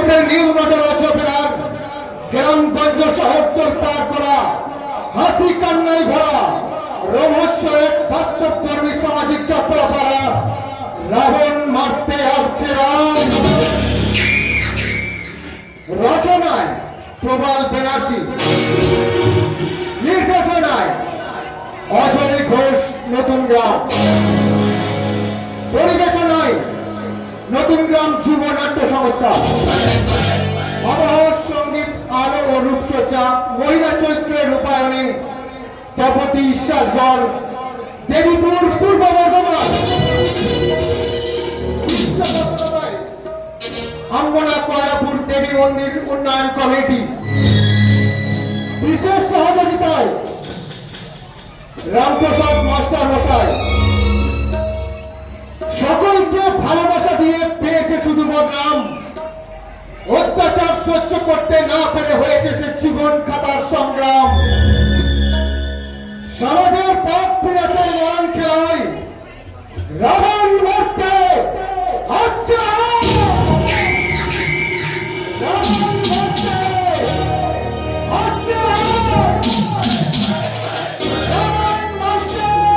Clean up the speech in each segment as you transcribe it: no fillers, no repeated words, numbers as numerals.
চোখের নীল নজর চোখের কেরামগঞ্জ শহর পার করা হাসি কান্নায় ভরা রহস্য এক বাস্তব কর্মী সামাজিক যাত্রাপাড়া রাবণ মারতে আসছে রাম। রচনায় প্রবাল ব্যানার্জি, নির্দেশনায় অজয় ঘোষ, নতুন গ্রাম। পরিবেশনায় নতুন গ্রাম যুব নাট্য সংস্থা। আবহাওয়ার সঙ্গীত, আলো ও রূপসজ্জা, মহিলা চরিত্রের রূপায়ণে তপতি বিশ্বাসগড়, দেবীপুর, পূর্ব বর্ধমান। আঙ্গনা কয়রাপুর দেবী মন্দির উন্নয়ন কমিটি। বিশেষ সহযোগিতায় রামপ্রসাদ মাস্টার মশাই। সকলকে ভালোবাসা দিয়ে পেয়েছে শুধু বদনাম। অত্যাচার সহ্য করতে না পেরে হয়েছে সে জীবন খাতার সংগ্রাম। সমাজের পাপ পিড়াতের মরণ খেলায় রাবণ মারতে আসছে রাম। রাবণ মারতে আসছে রাম। রাবণ মারতে আসছে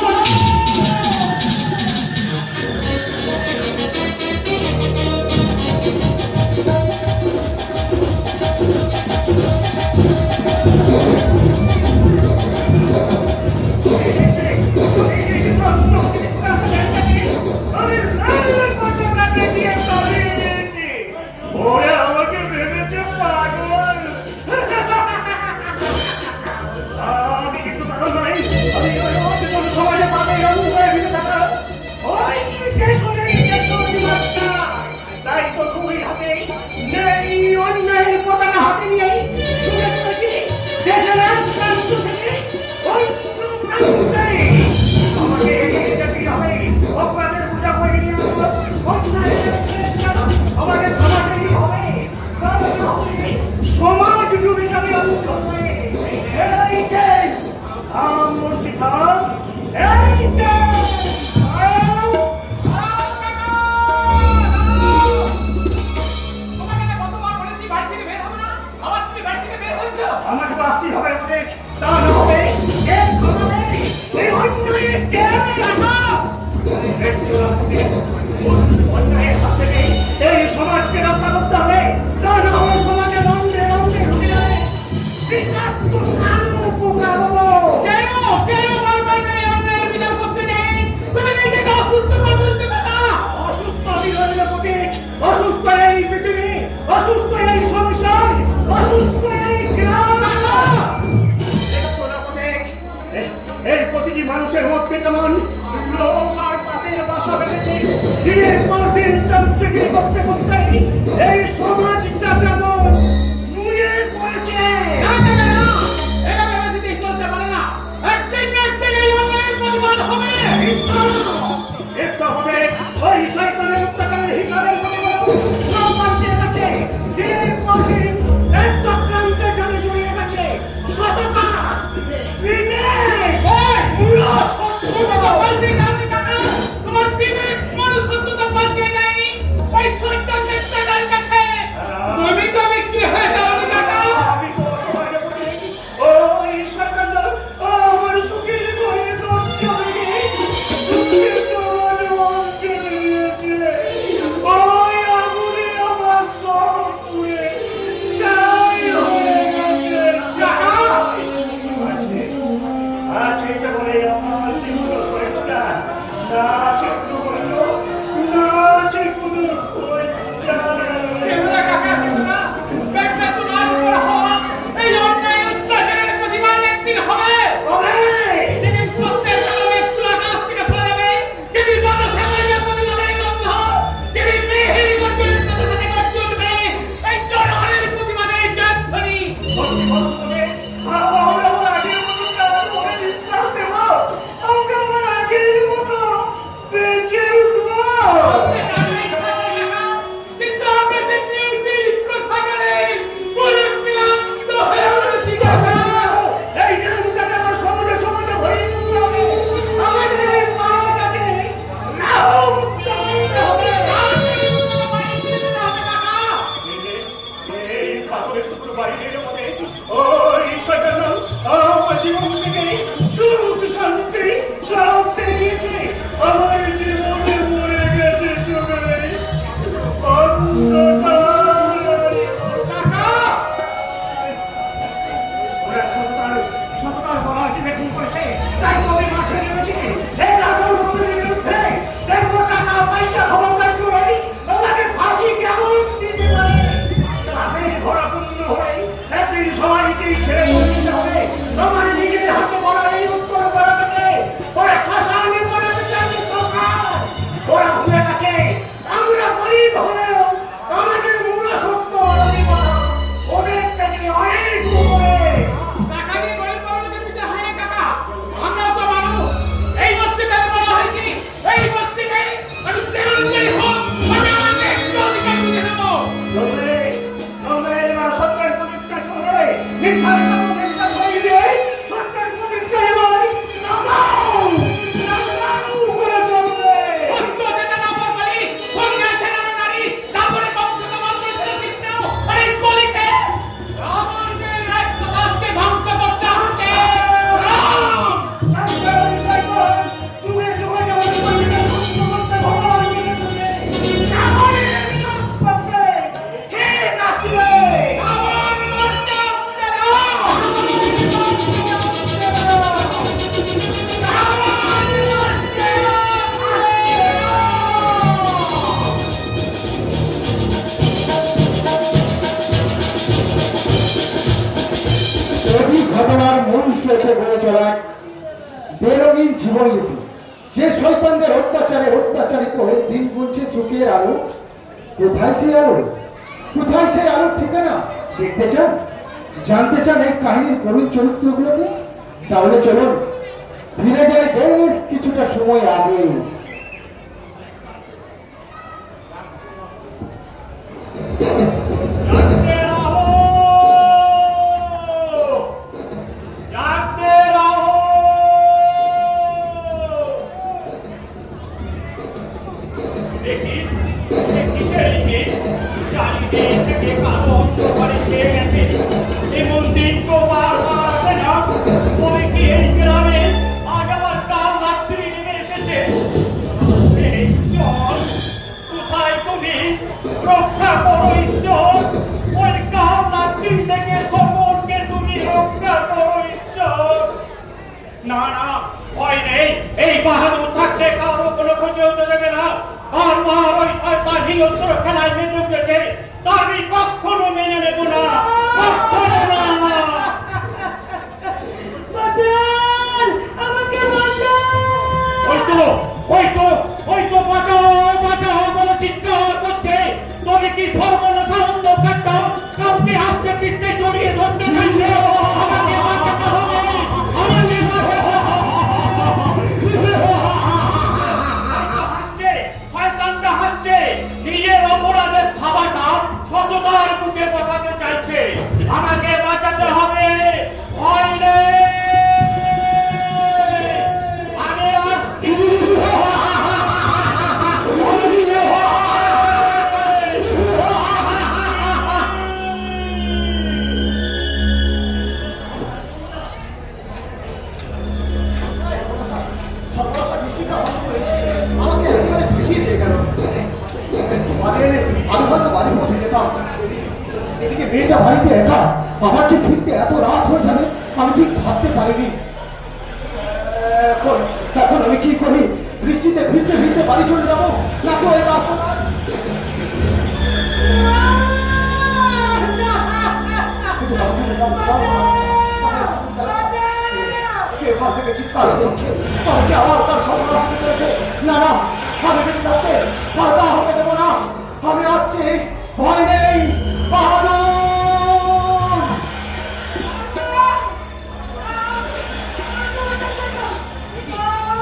রাম। মানুষের মধ্যে কেমন লোভ আর পাপের বাসা বেঁধেছে। দিনের পর দিন চন্দ্রকে করতে করতে এই সমাজটা কেমন নুয়ে পড়েছে। এটা ভেবে চলতে পারে না। একদিন না একদিন এই অন্যায়ের প্রতিবাদ হবে। একটা হবে ওই শয়তানের অত্যাচারের হিসাবের প্রতিবাদ সব পাল্টিয়ে গেছে। দিনের পর দিন এক চক্রান্তে জালে জড়িয়ে গেছে সততা, তোমার বিবেক মনুষ্যত্বতা পাল্টে যায়নি। মানুষ রেখে গড়ে চলা এক বেরঙিন জীবনলিপি, যে শয়তানদের অত্যাচারে অত্যাচারিত হয়ে দিন গুনছে চুকিয়ে আলো। কোথায় সেই আলো? কোথায় সেই আলোর ঠিকানা? দেখতে চান, জানতে চান এই কাহিনীর করুণ চরিত্রগুলোকে? তাহলে চলুন ফিরে যাই বেশ কিছুটা সময় আগে। রক্ষা করো ঈশ্বর, ওই কাল রাত্রি থেকে সকলকে তুমি রক্ষা করো ঈশ্বর। না না, ভয় নেই, এই বাহাদুর থাকলে কারো কোনো ক্ষতি হতে দেবে না। বারবার ওই শয়তান হিংস্র খেলায় মেতে উঠেছে, তা আমি কখনো মেনে নেব না, কখনো না। বাঁচান, আমাকে বাঁচান। ওই তো ওই তো ওই তো বাঁচাও বাঁচাও বলে চিৎকার করছে। তবে কি সর্বনাশা অন্ধকারটা কাউকে হাসতে পিছতে জড়িয়ে ধরতে চাইছে। আমাকে বাঁচাতে হবে, আমাকে হাসছে, শয়তানটা হাসছে, নিজের অপরাধের থাবাটা সততার বুকে বসাতে চাইছে। আমাকে বাঁচাতে হবে, ভয় নেই, আমি আসছি। আমাকে এখানে খুশি দিয়ে গেল। আমি হয়তো বাড়ি পৌঁছে যেতাম, এদিকে মেয়েটা বাড়িতে একা, আমার যে ফিরতে এত রাত হয়ে যাবে আমি ঠিক ভাবতে পারিনি। এখন এখন আমি কি করি? বৃষ্টিতে ভিজতে ভিজতে বাড়ি চলে যাবো, না তো এই রাস্তা থেকে চিৎকার করছে, কাউকে আবার তার সর্বনাশ হতে চলেছে। না না, আমি বেঁচে থাকতে বাধা হতে দেবো না। আমি আসছি, ভয় নেই, বাহাদুর।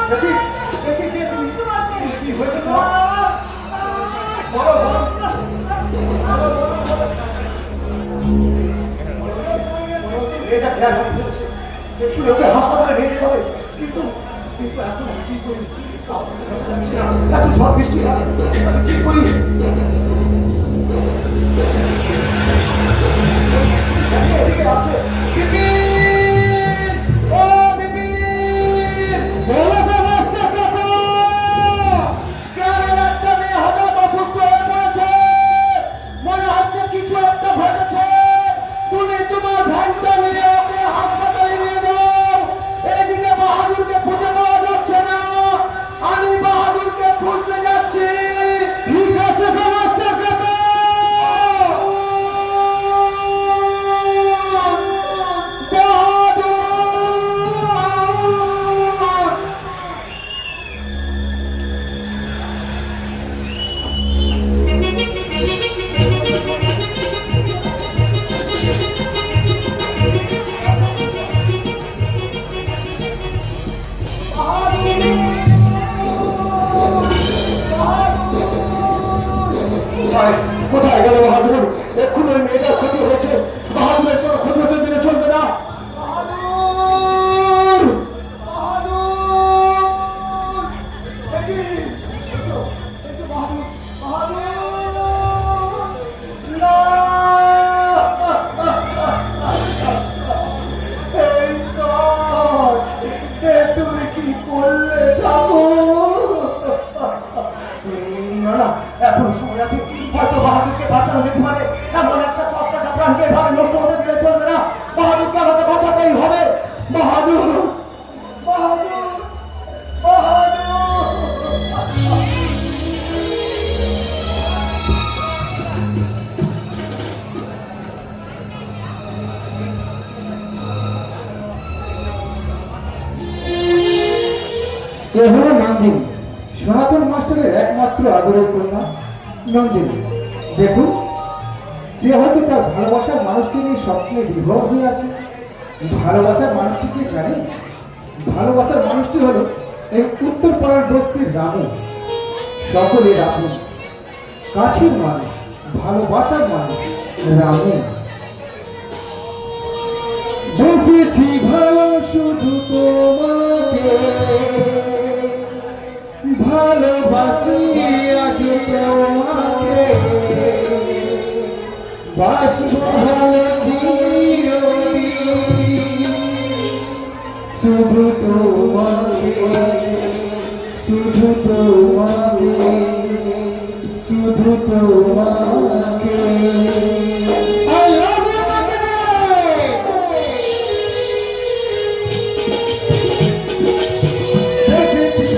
দেখি দেখি কে তুমি? কি হয়েছে তোমার? বলো বলো। এটা খেয়াল হয়ে ফেলছে, একটু লোকে হাসপাতালে নিয়ে যেতে হবে। কিন্তু কিন্তু এখন আমি কি করি? এত ঝড় বৃষ্টি, আমি কি করি? এদিকে আসছে বিপিন, ও বিপিন, বলো তো মাস্টার কাকা, গ্রামের একটা মেয়ে হঠাৎ অসুস্থ হয়ে পড়েছে, মনে হচ্ছে কিছু একটা ঘটেছে। তুমি তোমার ভ্যানটা নিয়ে ওকে হাসপাতালে নিয়ে যাও। এদিকে বাহাদুরকে খুঁজে পাওয়া যাচ্ছে না, আমি বাহাদুরকে খুঁজতে যাচ্ছি। ঠিক আছে মাস্টার কাকা। কোথায় গেল বাহাদুর? এক্ষুনি ওই মেয়েটার ক্ষতি হয়েছে, বাহাদুরের কোনো ক্ষতি হতে দিলে চলবে না। বাহাদুর, বাহাদুর, বাহাদুর, বাহাদুর, না। তুমি কি করলে না? না, এখন সময় আছে, হয়তো বাহাদুরকে বাঁচানো যেতে পারে। এমন একটা অত্যাচার প্রাণকে এভাবে নষ্ট হতে দিলে চলবে না। বাহাদুরকে আমাকে বাঁচাতেই হবে। বাহাদুর, বাহাদুর, বাহাদুর। একমাত্র আদরের কন্যা নন্দিনী। দেখুন, সে হয়তো তার ভালোবাসার মানুষকে নিয়ে স্বপ্নে বিভোর হয়ে আছে। ভালোবাসার মানুষটি কি জানে? ভালোবাসার মানুষটি হলো এই উত্তর পাড়ার বস্তির রামু। সকলের আপন কাছের মানুষ, ভালোবাসার মানুষ রামু। বসেছি ভালো শুধু তোমাকে, ভালোবাসি আজ তোমাকে, বাসব ভালো চিরদিন শুধু তোমাকে, শুধু তোমাকে, শুধু তোমাকে। I love you,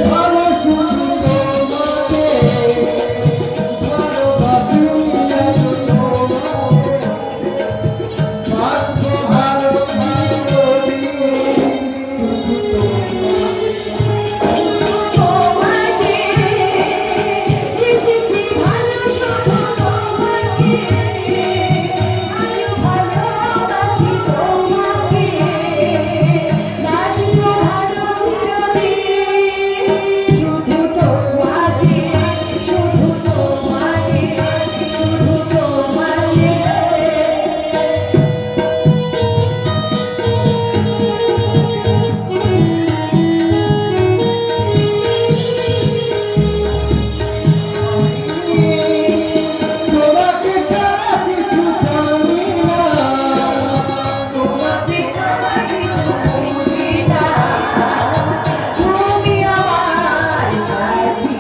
ভালো শুধু তোমাকে, ভালোবাসি আজ তোমাকে, বাসব ভালো চিরদিন শুধু তোমাকে। তোমাকে এসেছি ভালো শুধু তোমাকে, আজও ভালোবাসি তোমাকে, বাসবো ভালো চিরদিন শুধু তোমাকে, শুধু তোমাকে, শুধু তোমাকে। তোমাকে ছাড়া কিছু জানি না, তোমাকে ছাড়া কিছু বুঝি না, তুমি আমার সাথী।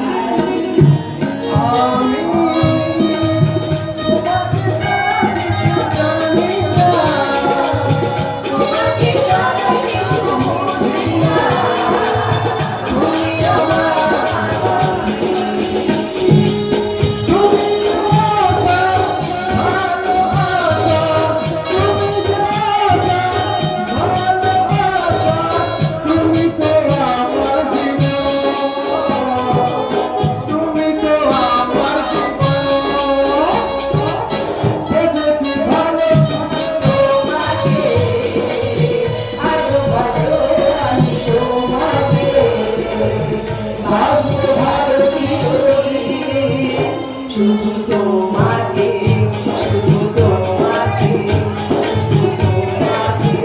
আমি তোমাকে ছাড়া কিছু জানি না, তোমাকে ছাড়া কিছু বুঝি না, তুমি আমার সাথী। তুমি ভালোবাসা, তুমি ভালোবাসা, তুমি তো আমার জীবন, তুমি তো আমার জীবন। এসেছি ভালো তোমাকে আজও ভালোবাসি তোমাকে, বাসবো ভালো চিরদিন শুধু তোমাকে, শুধু তোমাকে, শুধু তোমাকে।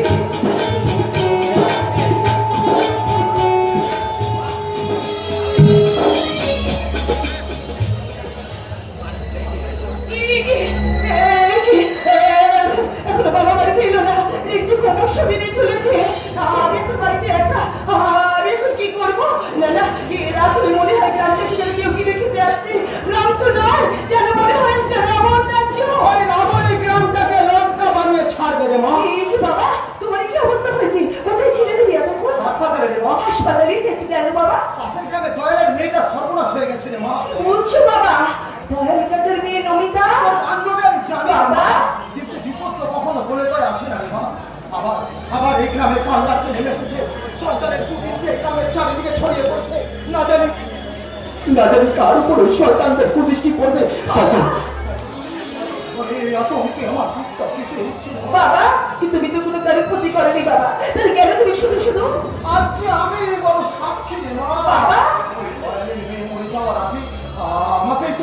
এখনো বাবা বাড়িতে এলো না, একটু সমস্যা বেড়ে চলেছে। আমি তো বাড়িতে একা, আমি এখন কি করবো? না না, এরা তুমি মনে হয় গ্রাম থেকে যেন কেউ কিনে খেতে আসছে। গ্রাম তো নয়, যেন মনে হয় একটা রাবণ রাজ্য। ওই রাবণী গ্রামটাকে লঙ্কা বানিয়ে ছাড়বে রে মা। এই কি বাবা, তোমার কি অবস্থা হয়েছে? কোথায় ছিলে তুমি এতক্ষণ? হাসপাতালে রে মা। হাসপাতালে যেতে গেল বাবা? পাশের গ্রামে দয়ালের মেয়েটা সর্বনাশ হয়ে গেছে রে মা। বলছো বাবা, দয়াল কাকার মেয়ে নমিতা? বান্ধবী আমি জানি বাবা। কিন্তু বিপদ তো কখনো বলে করে আসে না রে মা। আবার আবার এই গ্রামে কাল রাত্রে নেমে এসেছে। সরকারের কুদৃষ্টি এই গ্রামের চারিদিকে ছড়িয়ে পড়ছে। না জানি কার উপর ওই শয়তানদের কুদৃষ্টি পড়বে। এই আতঙ্কে আমার বুকটা কেঁপে উঠছে। বাবা, কিন্তু তুমি তো কোনো কারো ক্ষতি করেনি বাবা, তাহলে কেন তুমি শুধু শুধু? আচ্ছা আমি বড় সাক্ষী রে মা। বাবা। ওই দয়ালের মেয়ে মরে যাওয়ার আগে আমাকেই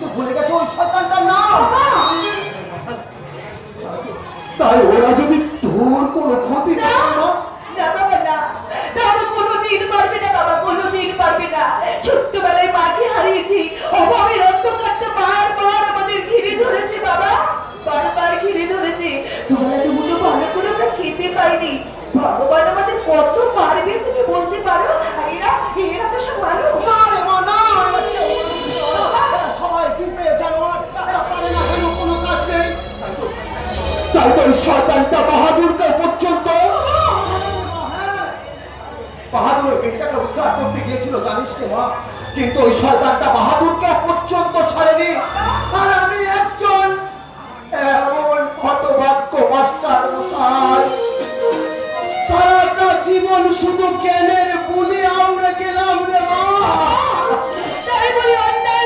তো ভুলে গেছে ওই শয়তানটার নাম। তাই ওরা যদি তোর কোনো ক্ষতি না করে না, না বাবা, না, তাহলে কোনোদিন পারবে না বাবা, কোনোদিন পারবে না। ছোট্টবেলায় মাকে হারিয়েছি, অভাবের অন্ধকারটা বারবার আমাদের ঘিরে ধরেছে বাবা, বারবার ঘিরে ধরেছে। তোমরা তো মুটো ভালো করে আমরা খেতে পাইনি। ভগবান আমাদের কত মারবে তুমি বলতে পারো? আর এরা তো সব মানুষ। না রে মা, না, এরা সবাই কিনতে জানোয়ার, এরা পারে না কেন কোনো কাজ নেই। তাই তো ওই শয়তানটা বাহাদুরকে পর্যন্ত বাহাদুরের মেয়েটাকে উদ্ধার করতে গিয়েছিল জানিস রে মা, কিন্তু ওই শয়তানটা বাহাদুরকে পর্যন্ত ছাড়েনি। আর আমি একজন এমন হতভাগ্য মাস্টার মশাই, সারাটা জীবন শুধু জ্ঞানের বুলি আউড়ে গেলাম রে মা। তাই বলে অন্যায়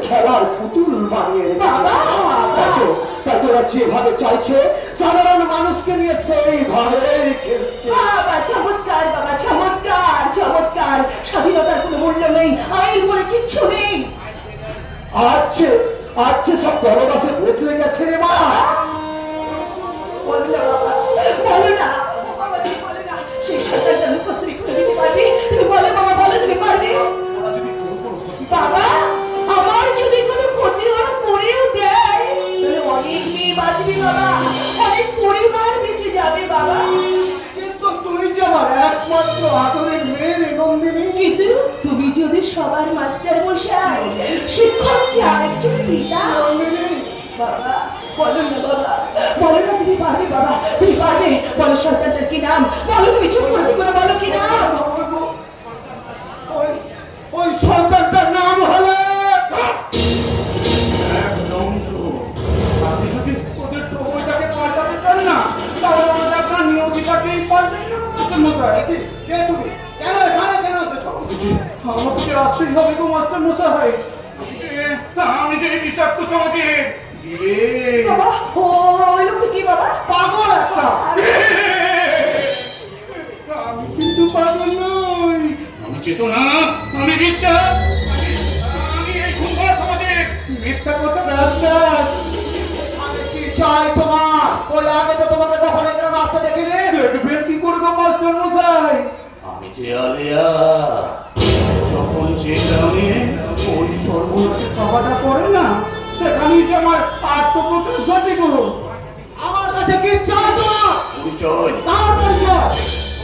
খেলার পুতুল বানিয়ে রেখেছে। বাবা! তাই তোরা যেভাবে চাইছে সাধারণ মানুষকে নিয়ে সেইভাবে খেলছে। বাবা চমৎকার, বাবা চমৎকার চমৎকার। স্বাধীনতার কোনো মূল্য নেই, আইন বলে কিচ্ছু নেই। আচ্ছে সব দলদাসে বদলে গেছে রে মা। বলো না বাবা, বলো না বাবা, তুমি বলো না। সেই সরকারটা মুখস্থ তুমি করে দিতে পারবে? তুমি বলো বাবা, বলো তুমি পারবে? বাবা, আমার যদি কোনো ক্ষতি ওরা করেও দেয়, তাহলে অনেক মেয়ে বাঁচবে বাবা, অনেক পরিবার বেঁচে যাবে বাবা। কিন্তু তুই যে আমার একমাত্র আদরের মেয়ে রে নন্দিনী। কিন্তু তুমি যদি সবার মাস্টার মশাই, শিক্ষক যে আরেকজন পিতা। বাবা বলো না বাবা, বলো না তুমি পারবে বাবা, তুমি পারবে। বলো সরকারটার কি নাম, বলো তুমি চুপ করে করে বলো কি নাম। ওই সন্তানটার নাম হলো একদম চুপ। আপনি যদি ওদের সময়টাকে পাল্টাতে চান না, তাহলে আমাদের আপনার নিয়মিতাকেই পাল্টাই না। কে তুমি? কেন এখানে কেন এসেছো? আমাকে আসতেই হবে গো মাস্টার মশাই। আমি যে এই বিষাক্ত সমাজের বাবা ওই লোকটা কি বাবা? পাগল একটা। আমি কিন্তু পাগল নই, আমি চেতনা, আমি বিশ্বাস, আমি এই খুন করা সমাজের মিথ্যা কথা বিশ্বাস। আমি কি চাই তোমার? ওই আগে তো তোমাকে কখনো এখানে রাস্তা দেখিনি। দেখবেন কি করে গো মাস্টার মশাই? আমি যে আলিয়া, যখন যে গ্রামে ওই সর্বনাশের খাওয়াটা করে না, সেখানেই যে আমার আত্মপ্রকাশ ঘটে গো। আমার কাছে কি চাই তোমার? পরিচয়, তার পরিচয়।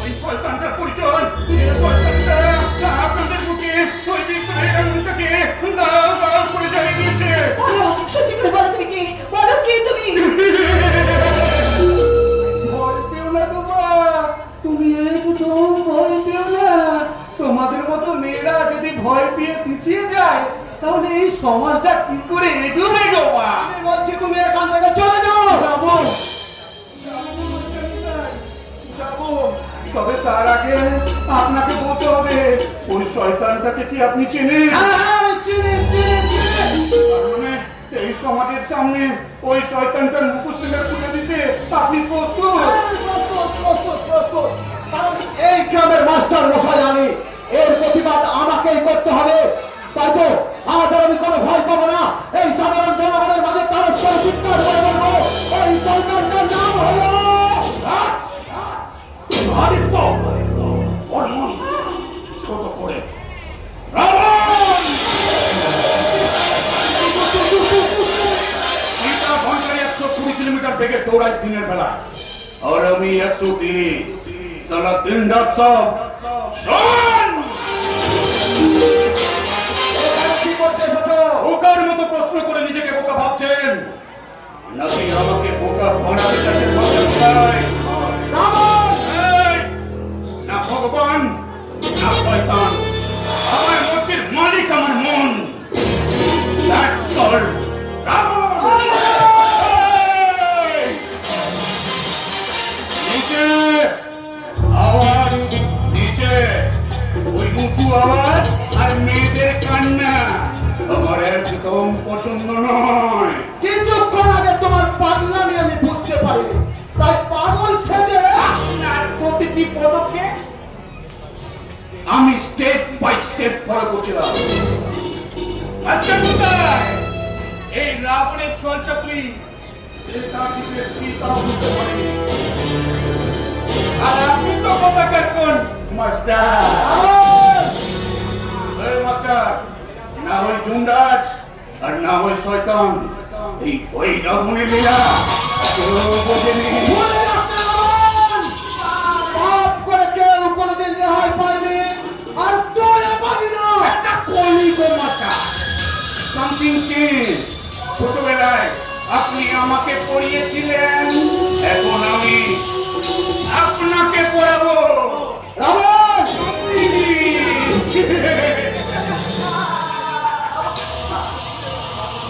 ওই শয়তানটার পরিচয়, যে শয়তানটা আপনাদের বুকে ওই বিপ্লবের আগুনটাকে দাও দাও করে জ্বালিয়ে দিয়েছে। বলো, সত্যি করে বলো তুমি কি, বলো কি তুমি? ভয় পেও না তোমার, তুমি একদম ভয় পেও না। তোমাদের মতো মেয়েরা যদি ভয় পেয়ে পিছিয়ে যায়, তাহলে এই সমাজটা কি করে এগোবে গো মা? আমি বলছি তুমি এখান থেকে চলে যাও। যাবো, যাবো, তবে তার আগে আপনাকে বলতে হবে, ওই শয়তানটাকে কি আপনি চেনেন? হ্যাঁ, আমি চিনি। তার মানে এই সমাজের সামনে ওই শয়তানটার মুখোশ থেকে তুলে দিতে আপনি প্রস্তুত? প্রস্তুত। কারণ এই গ্রামের মাস্টার মশাই আমি, এর প্রতিবাদ আমাকেই করতে হবে। তাই তো আজ আর আমি কোনো ভয় পাবো না। এই সাধারণ জনগণের মাঝে তার চিৎকার করে বলবো, এই সরকারটার নাম হলো আদিত্য, ওর মন ছোট করে রাবণ। এটা ঘন্টায় 120 কিলোমিটার বেগে দৌড়ায় দিনের বেলা, আর আমি 130। সারা দিন রাত সব শোন। কি করতে এসেছো? বোকার মতো প্রশ্ন করে নিজেকে বোকা ভাবছেন নাকি আমাকে বোকা বানাতে চাচ্ছেন? রাবণ! এই, না ভগবান না শয়তান, আমার মনের মালিক আমার মন। That's called Ravan. এই! নিচে আওয়াজ, নিচে ওই উঁচু আওয়াজ আর মেয়েদের কান্না আমার একদম পছন্দ নয়। কিছুক্ষণ আগে তোমার পাগলামি আমি বুঝতে পারিনি, তাই পাগল সেজে আপনার প্রতিটি পদকে আমি স্টেপ বাই স্টেপ ফলো করছিলাম। আচ্ছা কোথায় এই রাবণের চলচাতুরি সীতা বুঝতে পারিনি, আর আপনি তো কথা কাটুন মাস্টার। মাস্টার না হয় জুন্ডাজ আর না হয় শয়তান, এই ওই রাবণের লীলা কেউ বোঝেনি। ভুলে যাস না রাবণ! পাপ করে কেউ কোনোদিন রেহাই পায়নি, আর তুইও পাবি না। একটা কলিগ মাস্টার, সামথিং চেঞ্জ। ছোটবেলায় আপনি আমাকে পড়িয়েছিলেন, এখন আমি আপনাকে পড়াবো। রাবণ!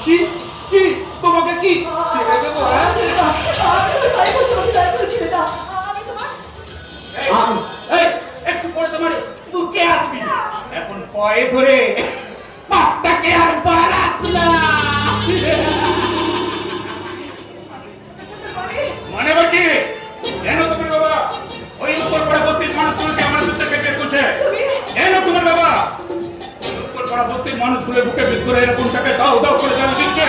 কি কি তোমাকে কি ছেড়ে দেবো? হ্যাঁ? এই, একটু পরে তোমার বুকে আসবি, এখন পয়ে ধরে পাপটাকে আর বাড়াস না। করে এরকম টাকা দাও দাও করে জানা দিচ্ছে?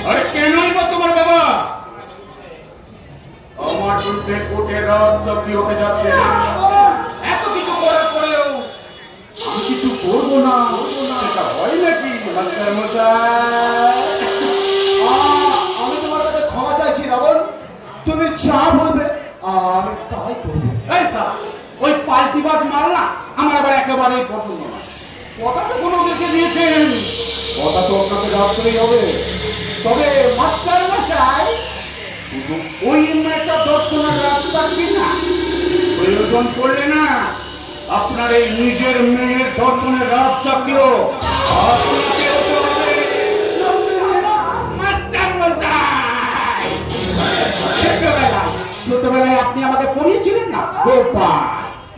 আরে কেনই বা তোমার বাবা আমার বিরুদ্ধে কোর্টে রাজচক্রী হতে যাচ্ছে? এত কিছু করার পরেও আমি কিছু করবো না, সেটা হয় নাকি মাস্টার মশাই? আমি তোমার কাছে ক্ষমা চাইছি রাবণ, তুমি যা বলবে আমি তাই করবো। এই স্যার, ওই পাল্টিবাজ মাল না আমার আবার একেবারেই পছন্দ না। কথা তো কোনো লিখে দিয়েছেন, কথা তো আপনাকে রাখতেই হবে। তবে মাস্টার মশাই শুধু ওই মেয়েটা দর্শনের রাস্তা কি না, প্রয়োজন পড়লে না আপনার এই নিজের মেয়ের দর্শনের রাজচাকরিও আপনাকে হতে হবে। মাস্টার মশাই, ছোটবেলায় আপনি আমাকে পড়িয়েছিলেন না গোপাল,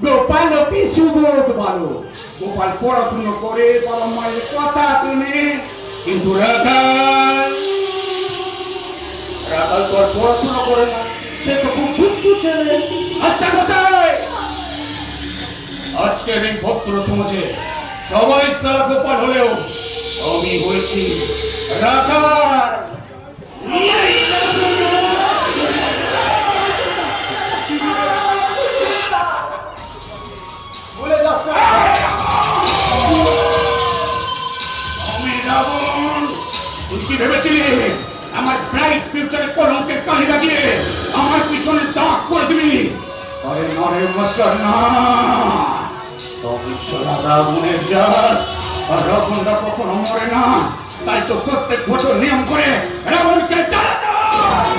গোপাল অতি সুবোধ বালক। গোপাল পড়াশুনো করে বাবা মায়ের কথা শুনে, কিন্তু রাখাল তো আর পড়াশোনা করে না, সে তো খুব দুষ্টু ছেলে। মাস্টার মশাই, আজকের এই ভদ্র সমাজে সবাই সারা গোপাল হলেও আমি হয়েছি রাখাল। বলে যাস না। আমি রাবণ। তুই কি ভেবেছিলি আমার ব্রাইট ফিউচারে কলঙ্কের কালি লাগিয়ে আমার পিছনে দাগ করে দিবি? আরে না রে মাস্টার, না। তবে সারা রাবণের জাত, আর রাবণরা কখনো মরে না। তাই তো প্রত্যেক বছর নিয়ম করে রাবণকে জ্বালাতে হয়।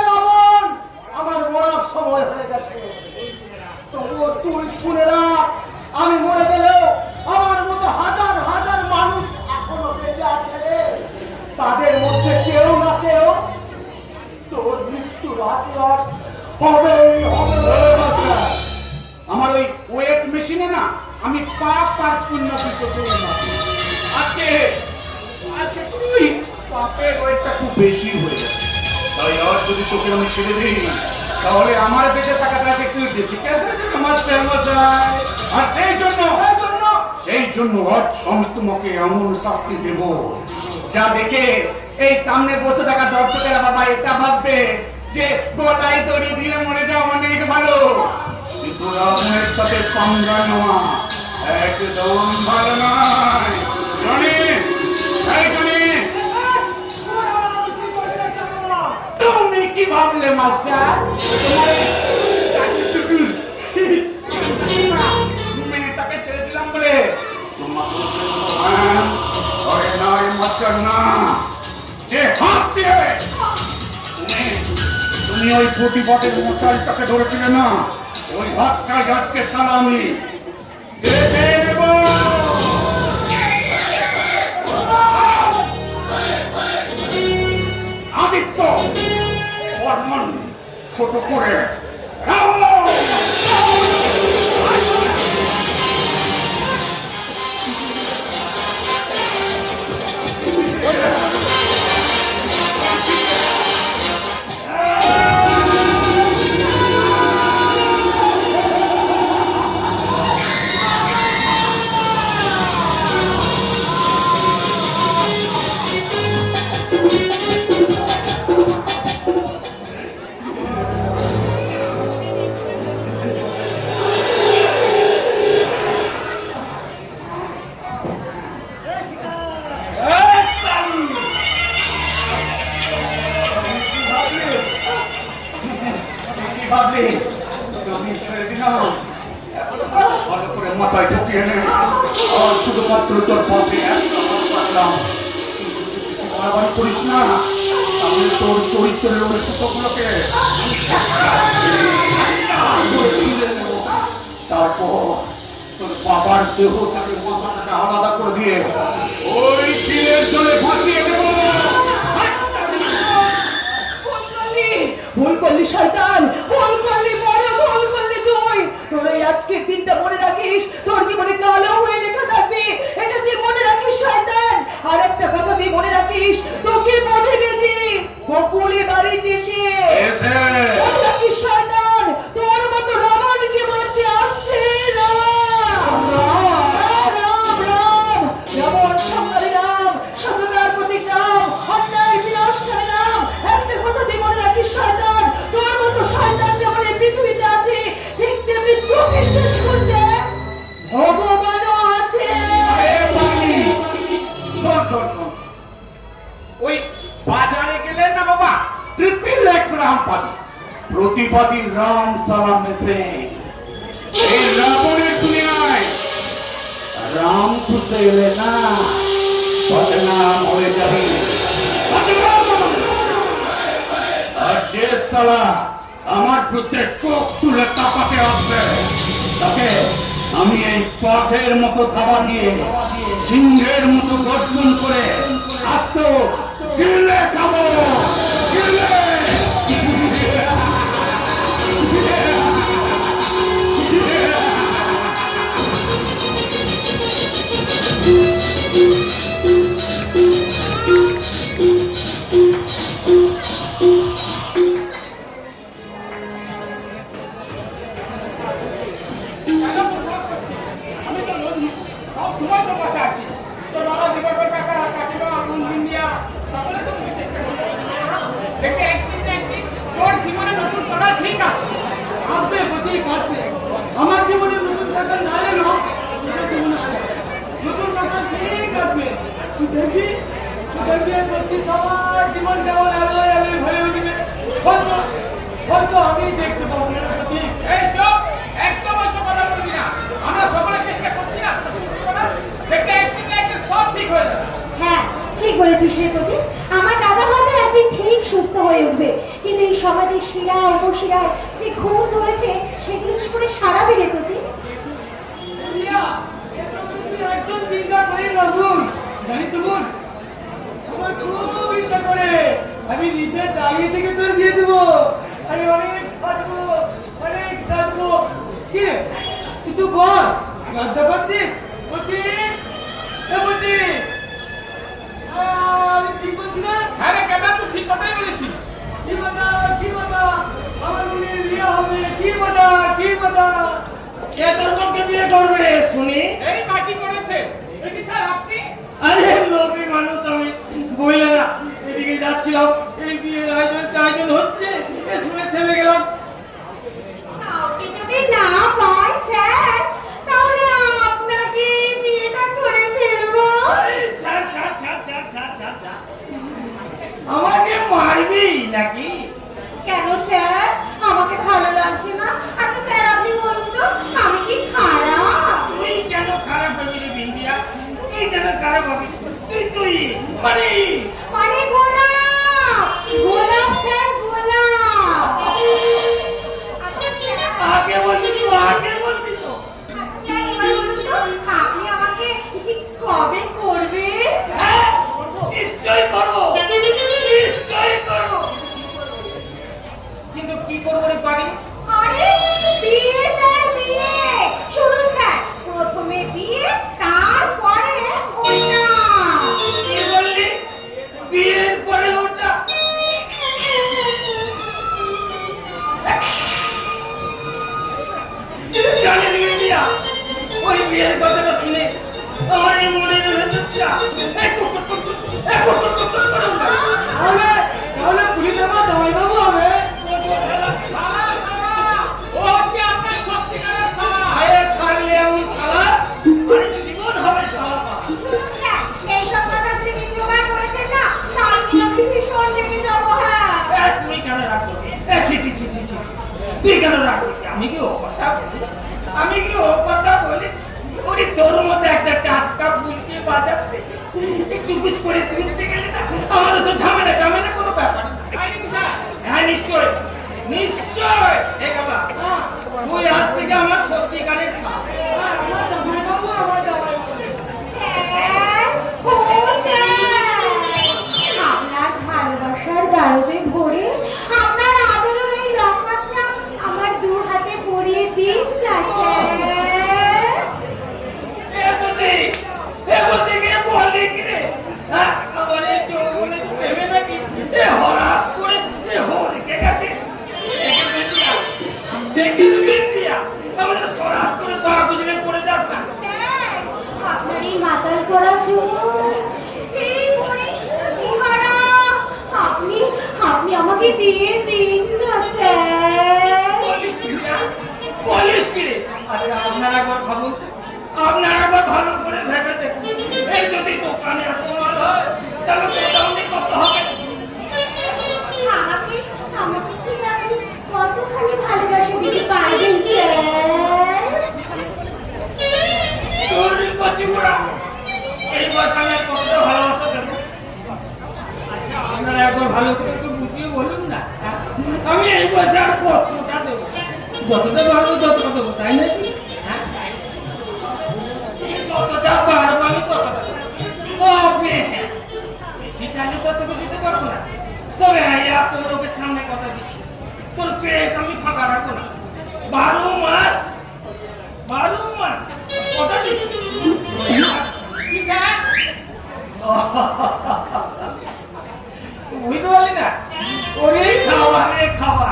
রাবণ, আমার মরার সময় হয়ে গেছে। তবুও তুই শুনে না, আমি মরে গেলেও আমার মতো হাজার হাজার মানুষ এখনো বেঁচে আছে রে। তাদের মধ্যে কেউ না কেউ তোর মৃত্যু রাত হবেই হবে। আমার ওই ওয়েট মেশিনে না আমি পাপ আর পুণ্য করতে না। আজকে আজকে তুই পাপের ওয়েটটা খুব বেশি হয়ে যাচ্ছে। তাই আর যদি তোকে আমি ছেড়ে দিই তাহলে আমার বেঁচে থাকাটা একটু বেশি মাস্টার মশাই। আর সেই জন্য আজ আমি তোমাকে এমন শাস্তি দেব যা দেখে এই সামনে বসে থাকা দর্শকেরা বাবা এটা ভাববে যে গলায় দড়ি দিয়ে মরে যাওয়া অনেক ভালো, কিন্তু রাবণের সাথে পাঙ্গা নেওয়া একদম ভালো নয়। জনি, এই জনি, তুমি কি ভাবলে মাস্টার? মেয়েটাকে ছেড়ে দিলাম বলে তোমাকে মাস্টার না, যে হাত দিয়ে তুমি ওই ফুটি বটের মশালটাকে ধরেছিলে না, ওই হাতটা আজকে সালামি নেব। আদিত্য বর্মন ছোট করে ভালো করে মাথায় ঢুকিয়ে নে। আর শুধুমাত্র তোর পথে একটা পারলাম, বাড়াবাড়ি করিস না, তাহলে তোর চরিত্রের অনুষ্ঠিতগুলোকে তারপর তোর বাবার দেহ থেকে মাথাটাকে আলাদা করে দিয়ে ওই চিলের জলে ভাসিয়ে দেব। ভুল করলি শয়তান, ভুল করলি, বড় ভুল করলি তুই। তোর এই আজকের দিনটা মনে রাখিস, তোর জীবনে কালো হয়ে লেখা থাকবে, এটা তুই মনে রাখিস শয়তান। আর একটা কথা তুই মনে রাখিস, তোকে মনে গেছি বকুলে বাড়িতে এসে মনে রাখিস শয়তান, তোর মতো রাবণকে মারতে আসছে না। রাম রাম রাম, যেমন সালাম মেসে এই রাবণের দুনিয়ায় রাম খুঁজতে গেলে না বদনাম হয়ে যাবে। আর যে সালা আমার বিরুদ্ধে চোখ তুলে তাকাতে আসবে তাকে আমি এই পথের মতো থাবা দিয়ে সিংহের মতো গর্জন করে আস্ত গিলে খাবো গিলে। আমি তো সব সময় তো বসে আছি। তোর বাবা দিবাকর কাকা কাকিমা ইন্ডিয়া সকলে তো তুমি চেষ্টা করতে দেখে একদিন না একদিন তোর জীবনে নতুন সকাল ঠিক আছে। আসবে হতেই কাটবে। আমার জীবনে নতুন সরকার না এলো তোদের জীবনে আসবে। নতুন সরকার ঠিক আসবে। তুই দেখবি প্রতি সবার জীবন কেমন এলো এলো হয়ে উঠবে। হয়তো আমি দেখতে পাবো না প্রতি। এই চুপ, একদম ওইসব কথা বলবি না। আমরা সকলে চেষ্টা করছি না দেখে একদিন না একদিন সব ঠিক হয়ে যাবে। হ্যাঁ ঠিক বলেছিস রে প্রদীপ, আমার দাদা হয়তো একদিন ঠিক সুস্থ হয়ে উঠবে, কিন্তু এই সমাজের শিরা উপশিরায় যে ঘুম ধরেছে সেগুলো কি করে সারাবে রে প্রদীপ? রিয়া, এসব তুই একদম চিন্তা করিস না বোন। জানিস তো বোন, আমার খুব ইচ্ছা করে আমি নিজে দাঁড়িয়ে থেকে তোর দিয়ে দেবো। আমি অনেক কাটবো। কি রে কিন্তু বল গাদ্দা পাচ্ছিস? আমি ঠিক বলছি না? হ্যাঁ রে কেমন, তুই ঠিক কথাই বলেছিস। কি বাধা আমার বোনের বিয়ে হবে। কি বাধা কে তোর বোনকে বিয়ে করবে শুনি? এই মাটি করেছে এই কি স্যার আপনি? আরে লোভী মানুষ আমি, বইলে না এদিকে যাচ্ছিলাম, এই বিয়ের আয়োজন হচ্ছে এ শুনে থেমে গেলাম। আপনি যদি না পাই স্যার তাহলে আপনাকে বিয়েটা করে ফেলবো। ছাড়। আমাকে মারবি নাকি? কেন স্যার, আমাকে ভালো লাগছে না? আচ্ছা স্যার আপনি বলুন তো আমি কি খারাপ? তুই কেন খারাপ হবি রে বিন্দিয়া? তুই কেন খারাপ হবি? তুই মানে গোলাপ স্যার গোলাপ। আচ্ছা স্যার, আগে বলবি তো। আচ্ছা স্যার এবার বলুন তো আপনি আমাকে ঠিক কবে করবেন? হ্যাঁ, নিশ্চয়ই করবো। কিন্তু কি করবো রে পাগলি? আরে বিয়ে স্যার বিয়ে। শুনুন স্যার, প্রথমে বিয়ে তারপরে ওটা। কি বললি? বিয়ের পরে ওটা? জানেন বিন্দিয়া, ওই বিয়ের কথাটা শুনে আমার এই মনের ভেতরটা তাহলে পুলিশ আমার জামাই বাবু হবে। শালা, ও হচ্ছে আপনার সত্যিকারের শালা। আরে থাকলে এমন শালা আরে জীবন হবে শালা। শুনুন স্যার, এইসব কথা যদি দ্বিতীয়বার বলেছেন না তাহলে কিন্তু আমি ভীষণ রেগে যাবো। হ্যাঁ তুই কেন রাখবি? তুই কেন রাখবি? আমি কি ও কথা বলি? ওরে তোর মধ্যে একটা টাটকা বুলকে বাজাচ্ছে, একটু বুঝ করে তুলতে গেলে না আমার তো ঝামেলা কোনো ব্যাপার না। হ্যাঁ নিশ্চয় এ বাবা, তুই আজ থেকে আমার সত্যিকারের সাথে। আমার জামাই বাবু। স্যার, ও স্যার, আপনার ভালোবাসার গারদে ভরে আপনার আদরের এই লকেটটা আমার দু হাতে পরিয়ে দিন না স্যার। স্যার, আপনার এই মাতাল করা চোখ, এই বলিষ্ঠ চেহারা, আপনি আমাকে দিয়ে দিন না স্যার। আপনারা একবার ভালো করে ভেবে দেখুন, এই যদি দোকানে এত মাল হয় তাহলে গোডাউনে কত হবে? আমাকে ঠিক আপনি কতখানি ভালোবাসা দিতে যত পারবো তত কত তাই না কতটা পারবো আমি কতটা তবে বেশি চাইলে তো তোকে দিতে পারবো না তবে এত লোকের সামনে কথা দিচ্ছি তোর পেট আমি ফাঁকা রাখবো না 12 মাস কথা দিচ্ছি বুঝতে পারলি না ওরে খাওয়া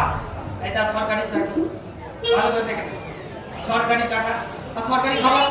এটা সরকারি চাকরি ভালো করে দেখে সরকারি টাকা আর সরকারি খাবার